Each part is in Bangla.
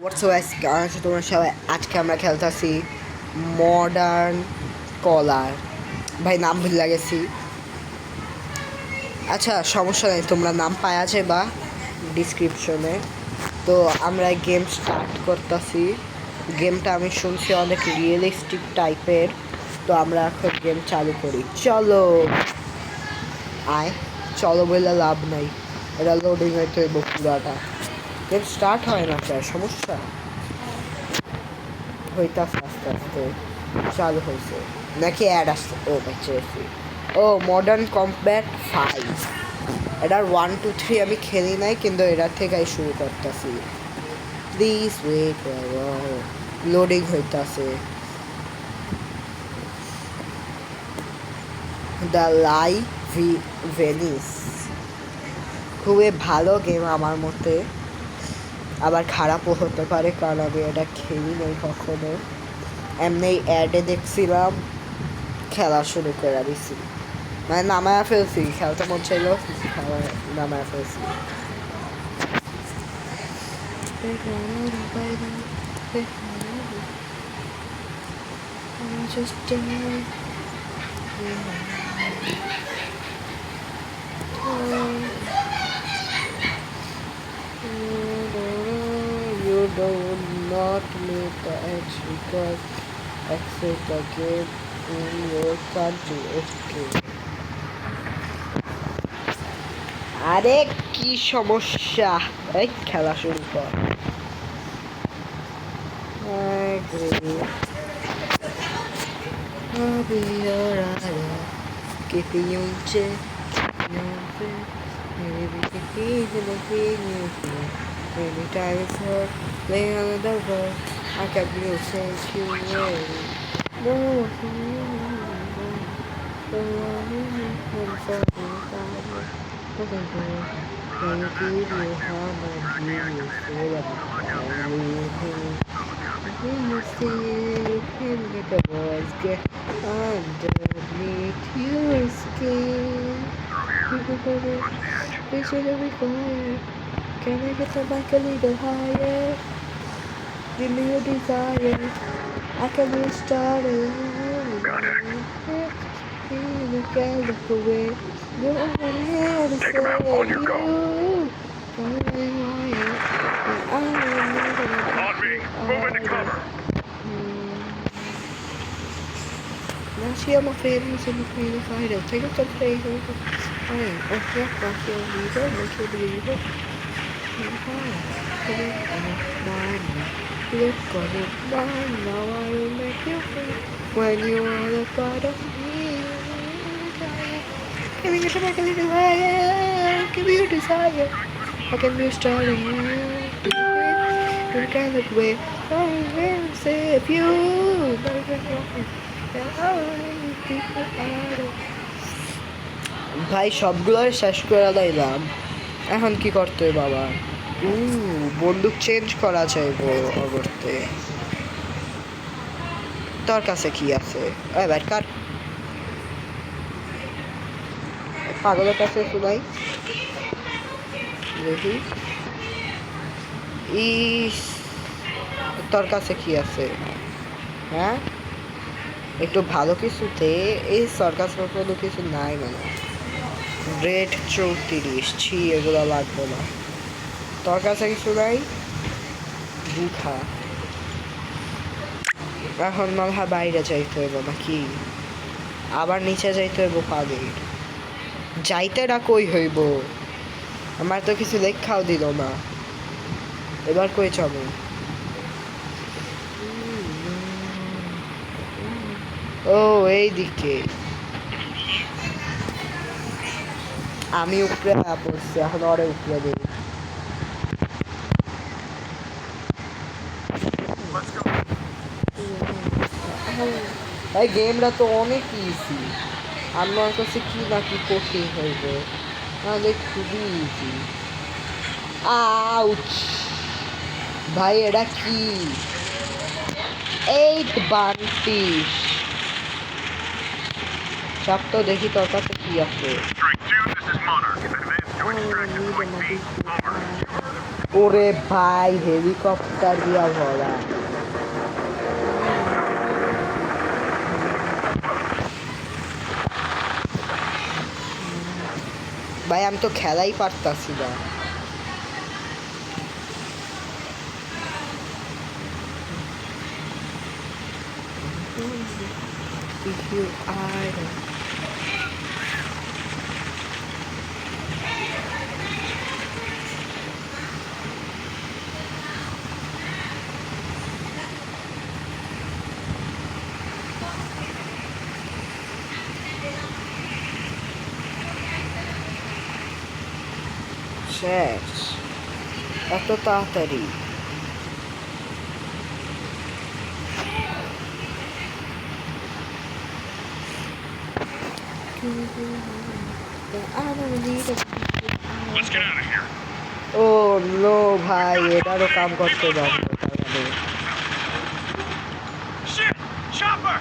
হোয়াটসঅ্যাপ তোমরা সবাই আজকে আমরা খেলতেছি মডার্ন কলার। ভাই নাম ভুলে গেছি। আচ্ছা সমস্যা নেই, তোমরা নাম পাওয়া আছে বা ডিসক্রিপশনে। তো আমরা গেম স্টার্ট করতেছি। গেমটা আমি শুনছি অনেক রিয়েলিস্টিক টাইপের। তো আমরা এখন গেম চালু করি। চলো আয়, চলো বললে লাভ নাই, এটা লোডিং হইতে হইব পুরাটা। গেম স্টার্ট হয় না, প্রায় সমস্যা হইতাছে আস্তে আস্তে। চালু হয়েছে নাকি অ্যাড আসছে? ও বেঁচেছি। ও মডার্ন কম্ব্যাট 5, এটার 1 2 3 আমি খেলি নাই, কিন্তু এটার থেকেই শুরু করতেছি। প্লিজ ওয়েট, লোডিং হইতাছে। দ্য লাই ভেনিস খুবই ভালো গেম আমার মতে, আবার খারাপও হতে পারে কারণ আমি এটা খেলি নাই কখনো। এমনি অ্যাডে দেখছিলাম, খেলা শুরু করে দিছি, মানে নামায়া ফেলছি। খেলতে মন চাইলেও নামায়া ফেলছি। You do not make the edge because access the game in your country. Okay. আরে কি সমস্যা? এই খেলা শুরু কর। Keeping you in check, maybe anytime it's hurt, laying on the road, I can be your sense you way. No, get underneath your skin. We should have required. Can I get the mic a little higher? Give me your desire. I can be started. You can look away. You only have to Take him out on your go. On me. Move into cover. Now see I'm afraid he's in the freedom fighter. Take up the play. Alright, let's get back your leader. Make your leader. Look on it mine. Now I will make you free. When you are a part of me. Can we get back a little higher? Give me your desire. I can be starting. You can look away. I will save you. ভাই সবগুলো শেষ করে দিলাম, এখন কি করতে হবে বাবা? বন্দুক চেঞ্জ করা চাইবো অগরতে। তোর কাছে কি আছে? এবার কার পাগলের কাছে শুনাই দেখি। ইস, তোর কাছে কি আছে? হ্যাঁ একটু ভালো কিছুতে। এই সরকার কোনো কিছু নাই, মানে রেড 34 ছি, এগুলো লাগবে না। তোর কাছে কিছু নাই? দুখা এখন মনে হয় বাইরে যাইতে হইব নাকি আবার নিচে যাইতে হইব? পাগল যাইতে না কই হইব? আমার তো কিছু লেখাও দিল না। এবার কই যাবো? ও এইদিকে। আমি উপরে পড়ছি, এখন ওরে উপরে দিই। এই গেমটা তো অনেক ইজি, আমার কাছে কি না কি কঠিন হইবে, তাহলে খুবই ইজি। আউচ ভাই, এটা কি? 8 বান্টি চাপ তো দেখি তোর কাছে কি আছে। ওরে ভাই হেলিকপ্টার দিয়া ভরা। ভাই আমি তো খেলাই পারতাছি না। If you are শেষ এত তাড়াতাড়ি? Let's get out of here. Oh no ভাই, এটারও কাম করতে পারবো তাহলে। Shit! Chopper!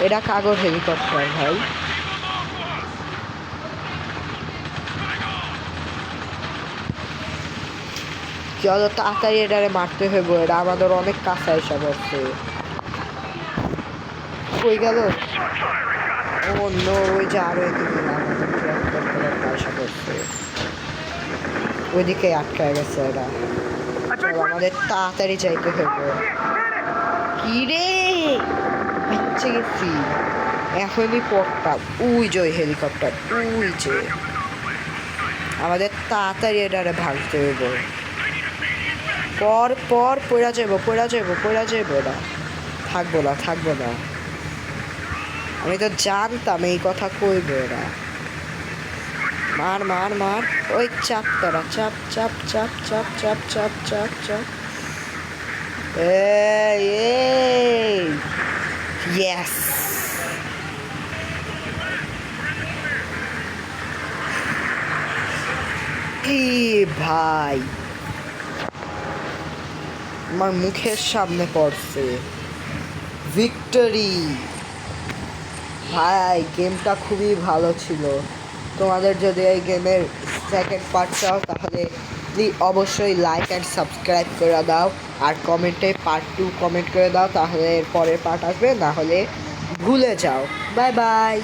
এটা কাগজ হেলিকপ্টার ভাই। চলো তাড়াতাড়ি এটারে মারতে হইব, এটা আমাদের অনেক কাছে এসে পড়ছে। কই গেল? ও নো, ওই যে আরো এদিকে আমাদের ট্র্যাক করতে করতে এসে পড়ছে। ওইদিকে আটকায় গেছে এরা। চলো আমাদের তাড়াতাড়ি যাইতে হইব। কি রে, বাচ্চা গেছি এখনই পড়তাম। ওই যে ওই হেলিকপ্টার, ওই যে আমাদের তাড়াতাড়ি এটারে ভাঙতে হইব। পর পর পড়া যাবো, পড়া যাবো, পড়া যাবো না। থাকবো না, থাকবো না। আমি তো জানতাম এই কথা কইব এরা। মার মার মার, ওই চাপ তারা, চাপ চাপ চাপ চাপ চাপ চাপ চাপ চাপ। এই ইয়েস। ই ভাই আমার মুখের সামনে পড়ছে ভিক্টরি। ভাই গেমটা খুবই ভালো ছিল। তোমাদের যদি এই গেমের সেকেন্ড পার্ট চাও তাহলে অবশ্যই লাইক অ্যান্ড সাবস্ক্রাইব করে দাও, আর কমেন্টে পার্ট 2 কমেন্ট করে দাও, তাহলে এর পরের পার্ট আসবে, না হলে ভুলে যাও। Bye bye.